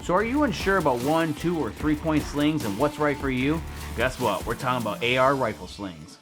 So are you unsure about 1, 2, or 3-point slings and what's right for you? Guess what? We're talking about AR rifle slings.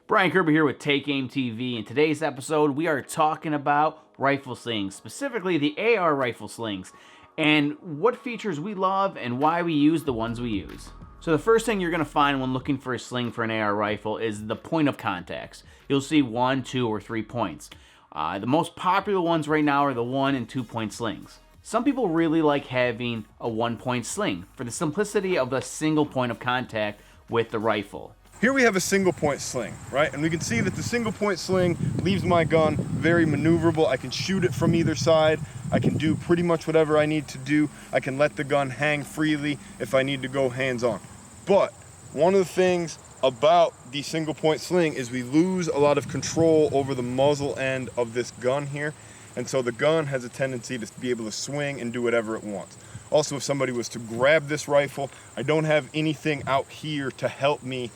Brian Kerber here with Take Aim TV. In today's episode, we are talking about rifle slings, specifically the AR rifle slings, and what features we love and why we use the ones we use. So the first thing you're going to find when looking for a sling for an AR rifle is the point of contacts. You'll see 1, 2, or 3 points. The most popular ones right now are the 1 and 2 point slings. Some people really like having a 1-point sling for the simplicity of a single point of contact with the rifle. Here we have a single point sling, right? And we can see that the single point sling leaves my gun very maneuverable. I can shoot it from either side. I can do pretty much whatever I need to do. I can let the gun hang freely if I need to go hands-on. But one of the things about the single point sling is we lose a lot of control over the muzzle end of this gun here. And so the gun has a tendency to be able to swing and do whatever it wants. Also, if somebody was to grab this rifle, I don't have anything out here to help me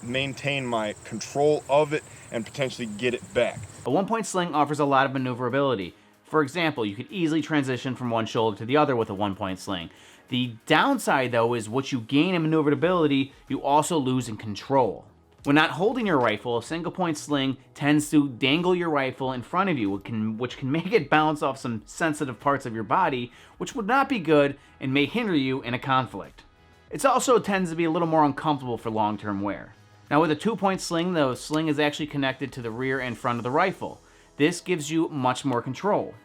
maintain my control of it and potentially get it back. A 1-point sling offers a lot of maneuverability. For example, you could easily transition from one shoulder to the other with a 1-point sling. The downside, though, is what you gain in maneuverability, you also lose in control. When not holding your rifle, a single-point sling tends to dangle your rifle in front of you, which can make it bounce off some sensitive parts of your body, which would not be good and may hinder you in a conflict. It also tends to be a little more uncomfortable for long-term wear. Now with a 2-point sling, the sling is actually connected to the rear and front of the rifle. This gives you much more control.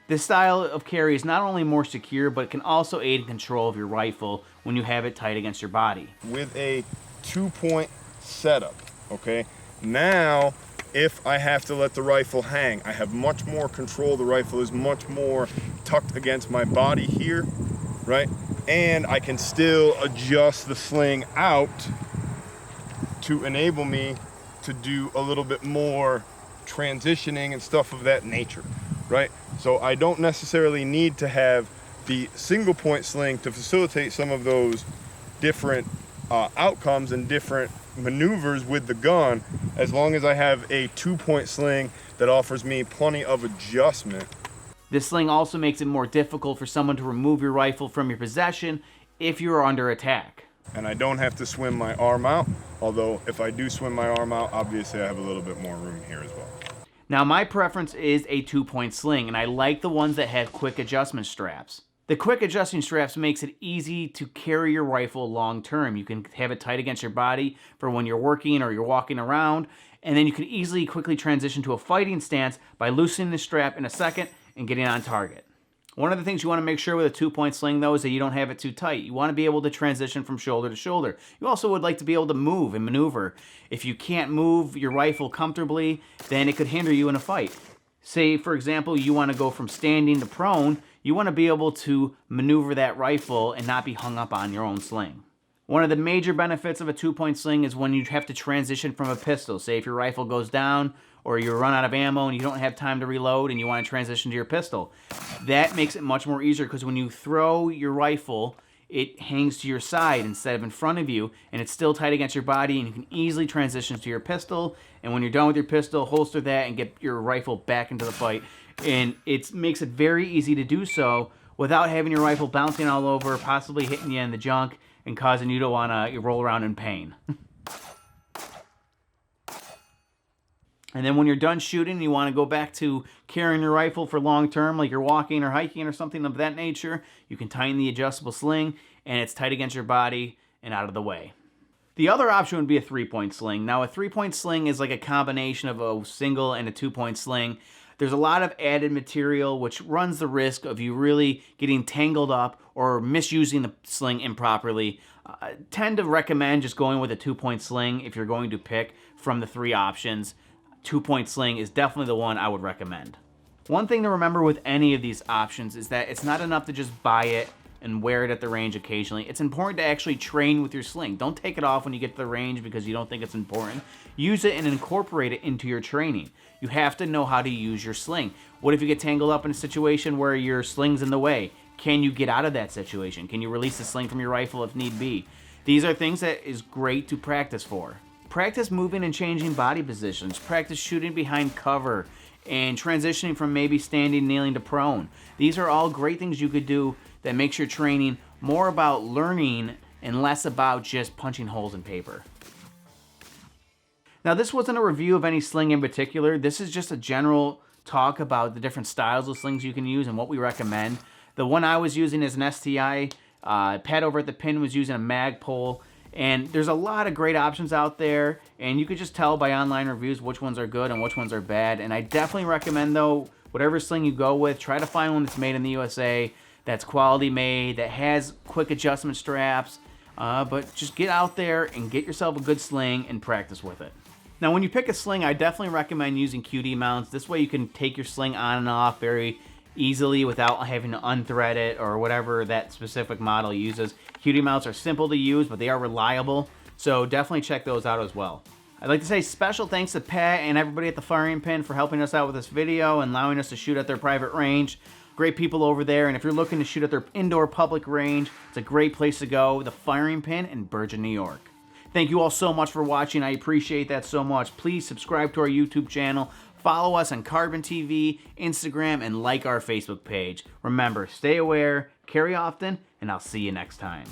This style of carry is not only more secure, but it can also aid in control of your rifle when you have it tight against your body. With a 2-point setup, okay, now if I have to let the rifle hang, I have much more control. The rifle is much more tucked against my body here, right? And I can still adjust the sling out to enable me to do a little bit more transitioning and stuff of that nature, right? So I don't necessarily need to have the single point sling to facilitate some of those different outcomes and different maneuvers with the gun, as long as I have a 2-point sling that offers me plenty of adjustment. This sling also makes it more difficult for someone to remove your rifle from your possession if you are under attack. And I don't have to swim my arm out, although if I do swim my arm out, obviously I have a little bit more room here as well. Now my preference is a 2-point sling, and I like the ones that have quick adjustment straps. The quick adjusting straps makes it easy to carry your rifle long term. You can have it tight against your body for when you're working or you're walking around, and then you can easily quickly transition to a fighting stance by loosening the strap in a second and getting on target. One of the things you want to make sure with a 2-point sling, though, is that you don't have it too tight. You want to be able to transition from shoulder to shoulder. You also would like to be able to move and maneuver. If you can't move your rifle comfortably, then it could hinder you in a fight. Say, for example, you want to go from standing to prone, you want to be able to maneuver that rifle and not be hung up on your own sling. One of the major benefits of a 2-point sling is when you have to transition from a pistol. Say if your rifle goes down or you run out of ammo and you don't have time to reload and you want to transition to your pistol. That makes it much more easier because when you throw your rifle, it hangs to your side instead of in front of you, and it's still tight against your body, and you can easily transition to your pistol. And when you're done with your pistol, holster that and get your rifle back into the fight. And it makes it very easy to do so without having your rifle bouncing all over, possibly hitting you in the junk and causing you to want to roll around in pain. And then when you're done shooting and you want to go back to carrying your rifle for long term, like you're walking or hiking or something of that nature, you can tighten the adjustable sling and it's tight against your body and out of the way. The other option would be a 3-point sling. Now a 3-point sling is like a combination of a single and a 2-point sling. There's a lot of added material which runs the risk of you really getting tangled up or misusing the sling improperly. I tend to recommend just going with a 2-point sling if you're going to pick from the 3 options. 2-point sling is definitely the one I would recommend. One thing to remember with any of these options is that it's not enough to just buy it and wear it at the range occasionally. It's important to actually train with your sling. Don't take it off when you get to the range because you don't think it's important. Use it and incorporate it into your training. You have to know how to use your sling. What if you get tangled up in a situation where your sling's in the way? Can you get out of that situation? Can you release the sling from your rifle if need be? These are things that is great to practice for. Practice moving and changing body positions. Practice shooting behind cover and transitioning from maybe standing, kneeling to prone. These are all great things you could do that makes your training more about learning and less about just punching holes in paper. Now, this wasn't a review of any sling in particular. This is just a general talk about the different styles of slings you can use and what we recommend. The one I was using is an STI. Pat over at the pin was using a Magpul. And there's a lot of great options out there, and you could just tell by online reviews which ones are good and which ones are bad. And I definitely recommend, though, whatever sling you go with, try to find one that's made in the USA, that's quality made, that has quick adjustment straps. But just get out there and get yourself a good sling and practice with it. Now, when you pick a sling, I definitely recommend using QD mounts. This way you can take your sling on and off very easily without having to unthread it or whatever that specific model uses. QD mounts are simple to use, but they are reliable, so definitely check those out as well. I'd like to say special thanks to Pat and everybody at the Firing Pin for helping us out with this video and allowing us to shoot at their private range. Great people over there, and if you're looking to shoot at their indoor public range, it's a great place to go, the Firing Pin in Bergen, New York. Thank you all so much for watching. I appreciate that so much. Please subscribe to our YouTube channel. Follow us on Carbon TV, Instagram, and like our Facebook page. Remember, stay aware, carry often, and I'll see you next time.